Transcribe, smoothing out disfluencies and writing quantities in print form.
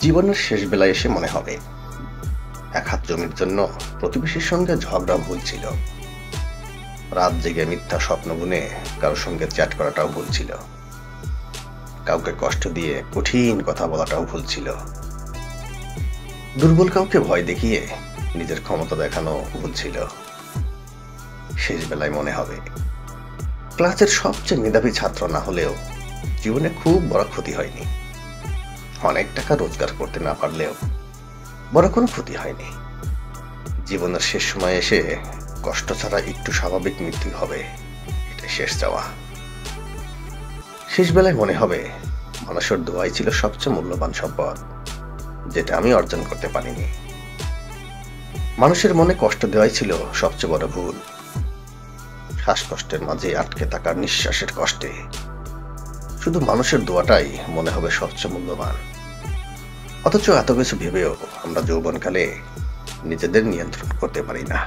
জীবনের শেষ বেলায় এসে মনে হবে এক হাত জমির জন্য প্রতিবেশীর সঙ্গে ঝগড়া ভুল ছিল। রাত জেগে মিথ্যা স্বপ্ন বুনে কারোর সঙ্গে চ্যাট করাটাও ভুল ছিল। কাউকে কষ্ট দিয়ে কঠিন কথা বলাটাও ভুল ছিল। দুর্বল কাউকে ভয় দেখিয়ে নিজের ক্ষমতা দেখানো ভুল ছিল। শেষ বেলায় মনে হবে ক্লাসের সবচেয়ে মেধাবী ছাত্র না হলেও জীবনে খুব বড় ক্ষতি হয়নি। অনেক টাকা রোজগার করতে না পারলেও বড় কোনো ক্ষতি হয়নি। জীবনের শেষ সময় এসে কষ্ট ছাড়া একটু স্বাভাবিক মৃত্যু হবে, এটা শেষ যাওয়া। শেষ বেলায় মনে হবে মানুষের দোয়াই ছিল সবচেয়ে মূল্যবান সম্পদ, যেটা আমি অর্জন করতে পারিনি। মানুষের মনে কষ্ট দেওয়াই ছিল সবচেয়ে বড় ভুল। শ্বাসকষ্টের মাঝে আটকে থাকার নিঃশ্বাসের কষ্টে শুধু মানুষের দোয়াটাই মনে হবে সবচেয়ে মূল্যবান। অথচ এত কিছু ভেবেও আমরা যৌবনকালে নিজেদের নিয়ন্ত্রণ করতে পারি না।